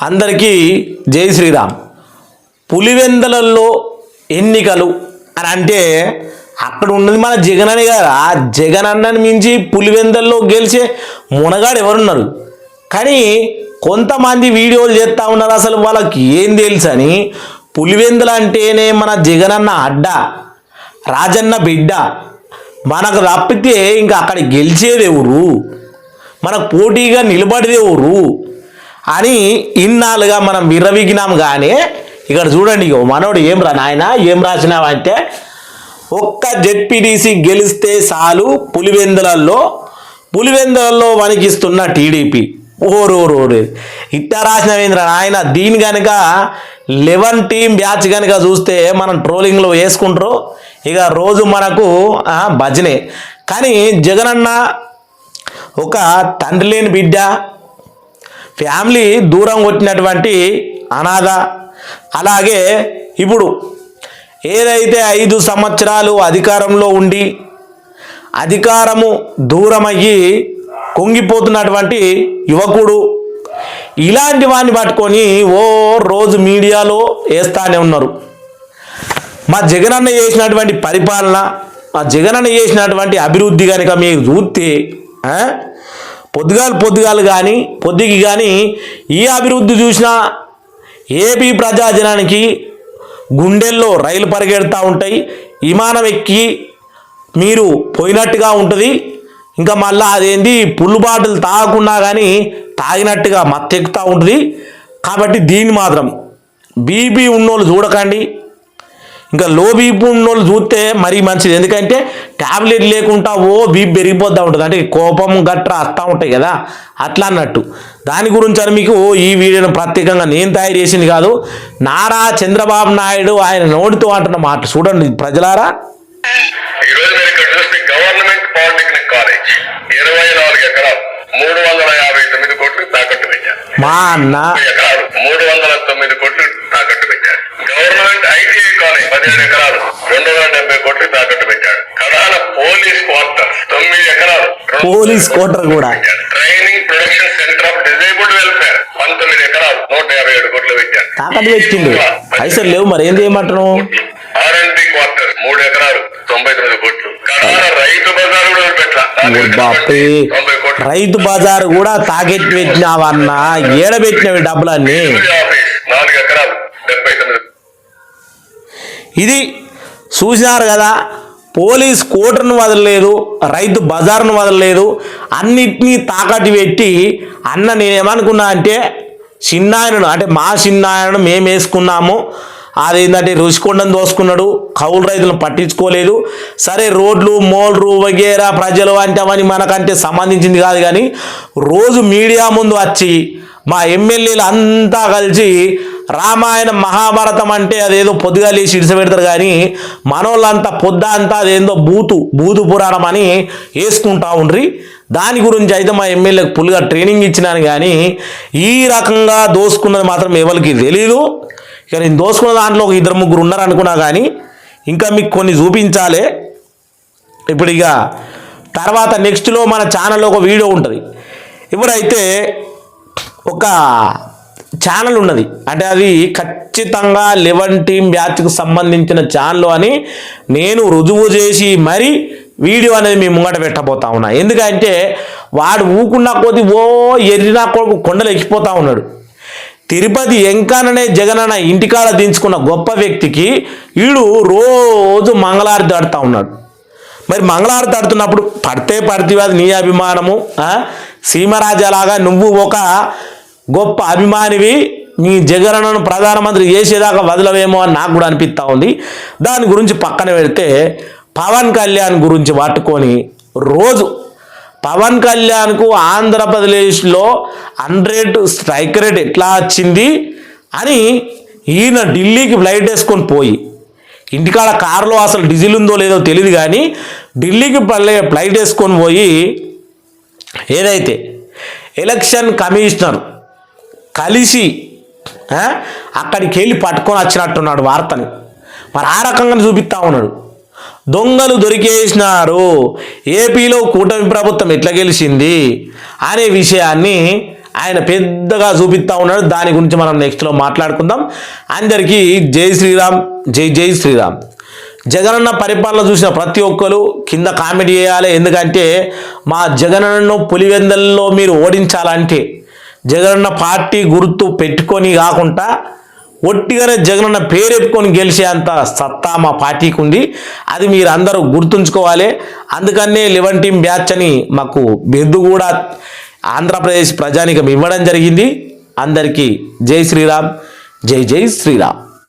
అందరికీ జై శ్రీరామ్. పులివెందులలో ఎన్నికలు అని అంటే అక్కడ ఉన్నది మన జగన్ అనే కదా. ఆ జగన్ అన్నని మించి పులివెందుల్లో గెలిచే మునగాడు ఎవరున్నారు? కానీ కొంతమంది వీడియోలు చేస్తూ ఉన్నారు, అసలు వాళ్ళకి ఏం తెలుసు అని. పులివెందులు అంటేనే మన జగనన్న అడ్డ, రాజన్న బిడ్డ. మనకు తప్పితే ఇంకా అక్కడ గెలిచేది ఎవరు, మనకు పోటీగా నిలబడేది ఎవరు అని ఇన్నాళ్ళుగా మనం విర్రవిగినాం. కానీ ఇక్కడ చూడండి, మనోడు ఏం రా నాయన ఏం రాసినావంటే, ఒక్క జెడ్పీటీసీ గెలిస్తే చాలు పులివెందులలో వణికిస్తున్న టీడీపీ. ఓరోరోరు ఇట్లా రాసినవేంద్ర నాయన. దీని కనుక 11 టీం బ్యాచ్ కనుక చూస్తే మనం ట్రోలింగ్లో వేసుకుంటారు, ఇక రోజు మనకు భజనే. కానీ జగనన్న ఒక తండ్రి లేని బిడ్డ, ఫ్యామిలీ దూరం కొట్టినటువంటి అనాథ. అలాగే ఇప్పుడు ఏదైతే 5 సంవత్సరాలు అధికారంలో ఉండి అధికారము దూరమయ్యి కుంగిపోతున్నటువంటి యువకుడు, ఇలాంటి వాడిని పట్టుకొని రోజు మీడియాలో వేస్తానే ఉన్నారు. మా జగనన్న చేసినటువంటి పరిపాలన, మా జగనన్న చేసినటువంటి అభివృద్ధి కనుక మీరు చూస్తే పొద్దుగాలు కానీ ఈ అభివృద్ధి చూసినా ఏపీ ప్రజాజనానికి గుండెల్లో రైలు పరిగెడుతూ ఉంటాయి, విమానం ఎక్కి మీరు పోయినట్టుగా ఉంటుంది. ఇంకా మళ్ళీ అదేంటి పుల్లు బాటిల్ తాగకుండా కానీ తాగినట్టుగా మత్తెక్కుతూ ఉంటుంది. కాబట్టి దీన్ని మాత్రం బీపీ ఉన్నోళ్ళు చూడకండి, ఇంకా లో బీపీ ఉన్నోళ్ళు చూస్తే మరీ మంచిది. ఎందుకంటే ట్యాబ్లెట్ లేకుండా బీపీ పెరిగిపోతూ ఉంటుంది, అంటే కోపం గట్రా వస్తూ ఉంటాయి కదా, అట్లా అన్నట్టు. దాని గురించి అని మీకు ఈ వీడియోను ప్రత్యేకంగా నేను తయారు చేసింది కాదు, నారా చంద్రబాబు నాయుడు ఆయన నోటితో అంటున్న మాట చూడండి ప్రజలారా. గవర్నమెంట్ పాలిటెక్నిక్ కాలేజ్ 24 ఎకరాలు 359 కోట్లు తాకట్టు పెట్టారు. మా అన్న 309 కోట్లు తాకట్టు పెట్టారు. గవర్నమెంట్ ఐటీఐ కాలేజ్ 17 ఎకరాలు 270 కోట్లు తాకట్టు పెట్టాడు. కడాన పోలీస్ క్వార్టర్ 9 ఎకరాలు పోలీస్ క్వార్టర్ కూడా. Training production centre of disabled welfare 19 ఎకరాలు 157 కోట్లు పెట్టారు. తాకట్టు పెట్టిండు, పైసలు లేవు, మరి ఏం చేయమంటాను. R&D క్వార్టర్ 3 ఎకరాలు 99 కోట్లు. కడాన రైతు బజార్ కూడా రైతు బజార్ కూడా తాకెట్టు పెట్టినావన్నా, ఏడబెట్టినవి డబ్బులన్నీ. 4 ఎకరాలు 79. ఇది చూసినారు కదా, పోలీస్ కోటర్ను వదలలేదు, రైతు బజార్ను వదలలేదు, అన్నిటినీ తాకట్టు పెట్టి అన్న నేనేమనుకున్నా అంటే చిన్నాయనను, అంటే మా చిన్నాయనను మేము వేసుకున్నాము, అదేంటంటే రుషికొండను దోసుకున్నాడు, కౌలు రైతులను పట్టించుకోలేదు. సరే రోడ్లు మోల్రు వగేరా ప్రజలు అంటే అవన్నీ మనకంటే సంబంధించింది కాదు. కానీ రోజు మీడియా ముందు వచ్చి మా ఎమ్మెల్యేలు అంతా కలిసి రామాయణం మహాభారతం అంటే అదేదో పొద్దుగా లేచి ఇడిసపెడతారు, కానీ మనోళ్ళంతా పొద్దు అంతా అదేందో బూతు పురాణం అని వేసుకుంటా ఉండ్రి. దాని గురించి అయితే మా ఎమ్మెల్యేకి ఫుల్గా ట్రైనింగ్ ఇచ్చినాను. కానీ ఈ రకంగా దోసుకున్నది మాత్రం ఎవరికి తెలీదు. ఇక నేను దోసుకున్న దాంట్లో ఒక 2-3 ఉన్నారు అనుకున్నా, కానీ ఇంకా మీకు కొన్ని చూపించాలి. ఇప్పుడు ఇక తర్వాత నెక్స్ట్లో మన ఛానల్లో ఒక వీడియో ఉంటుంది. ఇప్పుడైతే ఒక ఛానల్ ఉన్నది, అంటే అది ఖచ్చితంగా 11 టీం బ్యాచ్కు సంబంధించిన ఛానల్ అని నేను రుజువు చేసి మరీ వీడియో అనేది మీ ముంగట పెట్టబోతా ఉన్నా. ఎందుకంటే వాడు ఊకున్న కొద్ది ఎర్రినా కొండలు ఎక్కిపోతూ ఉన్నాడు. తిరుపతి ఎంకాననే జగనన్న ఇంటికాడ దించుకున్న గొప్ప వ్యక్తికి వీడు రోజు మంగళారతి ఆడుతూ ఉన్నాడు. మరి మంగళారతి ఆడుతున్నప్పుడు పడితే అది నీ అభిమానము, సీమరాజాలాగా నువ్వు ఒక గొప్ప అభిమానివి, నీ జగనన్నను ప్రధానమంత్రి చేసేదాకా వదలవేమో అని నాకు కూడా అనిపిస్తూ ఉంది. దాని గురించి పక్కన పెడితే పవన్ కళ్యాణ్ గురించి పట్టుకొని రోజు పవన్ కళ్యాణ్కు ఆంధ్రప్రదేశ్లో 100 స్ట్రైక్ రేట్ ఎట్లా వచ్చింది అని ఈయన ఢిల్లీకి ఫ్లైట్ వేసుకొని పోయి, ఇంటికాడ కారులో అసలు డీజిల్ ఉందో లేదో తెలియదు, కానీ ఢిల్లీకి ఫ్లైట్ వేసుకొని పోయి ఏదైతే ఎలక్షన్ కమిషనర్ కలిసి అక్కడికి వెళ్ళి పట్టుకొని వచ్చినట్టున్నాడు వార్తని. మరి ఆ రకంగా చూపిస్తూ ఉన్నాడు. దొంగలు దొరికేసినారు, ఏపీలో కూటమి ప్రభుత్వం ఎట్లా గెలిచింది అనే విషయాన్ని ఆయన పెద్దగా చూపిస్తూ ఉన్నాడు. దాని గురించి మనం నెక్స్ట్లో మాట్లాడుకుందాం. అందరికీ జై శ్రీరామ్, జై జై శ్రీరామ్. జగనన్న పరిపాలన చూసిన ప్రతి ఒక్కరు కింద కామెంట్ చేయాలి. ఎందుకంటే మా జగనన్నను పులివెందల్లో మీరు ఓడించాలంటే జగనన్న పార్టీ గుర్తు పెట్టుకొని కాకుండా ఒట్టిగానే జగనన్న పేరు ఎత్తుకొని గెలిచేంత సత్తా మా పార్టీకి ఉంది. అది మీరు అందరూ గుర్తుంచుకోవాలి. అందుకనే 11 టీం బ్యాచ్ అని మాకు బెద్దు కూడా ఆంధ్రప్రదేశ్ ప్రజానికం ఇవ్వడం జరిగింది. అందరికీ జై శ్రీరామ్, జై జై శ్రీరామ్.